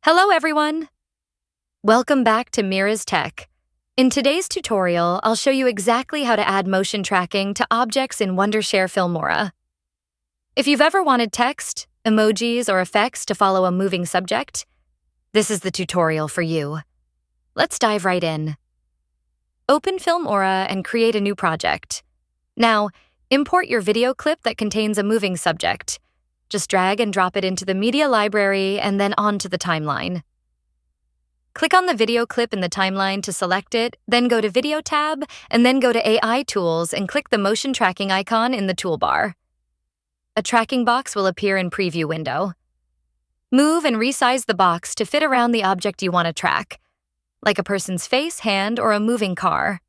Hello everyone! Welcome back to Mira's Tech. In today's tutorial, I'll show you exactly how to add motion tracking to objects in wondershare Filmora. If you've ever wanted text, emojis, or effects to follow a moving subject, this is the tutorial for you. Let's dive right in. Open Filmora and create a new project. Now, import your video clip that contains a moving subject. Just drag and drop it into the media library and then onto the timeline. Click on the video clip in the timeline to select it, then go to Video tab, and then go to AI Tools and click the motion tracking icon in the toolbar. A tracking box will appear in Preview window. Move and resize the box to fit around the object you want to track, like a person's face, hand, or a moving car.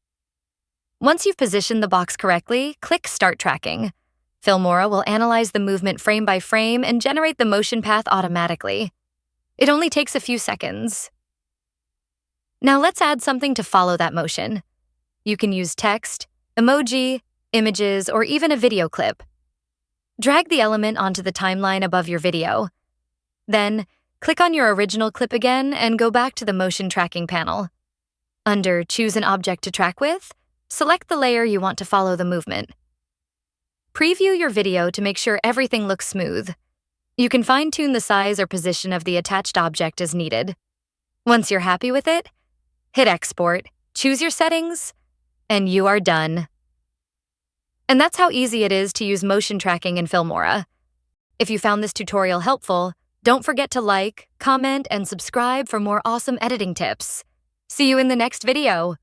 Once you've positioned the box correctly, click Start Tracking. Filmora will analyze the movement frame by frame and generate the motion path automatically. It only takes a few seconds. Now let's add something to follow that motion. You can use text, emoji, images, or even a video clip. Drag the element onto the timeline above your video. Then, click on your original clip again and go back to the motion tracking panel. Under Choose an Object to Track With, select the layer you want to follow the movement. Preview your video to make sure everything looks smooth. You can fine-tune the size or position of the attached object as needed. Once you're happy with it, hit Export, choose your settings, and you are done. And that's how easy it is to use motion tracking in Filmora. If you found this tutorial helpful, don't forget to like, comment, and subscribe for more awesome editing tips. See you in the next video.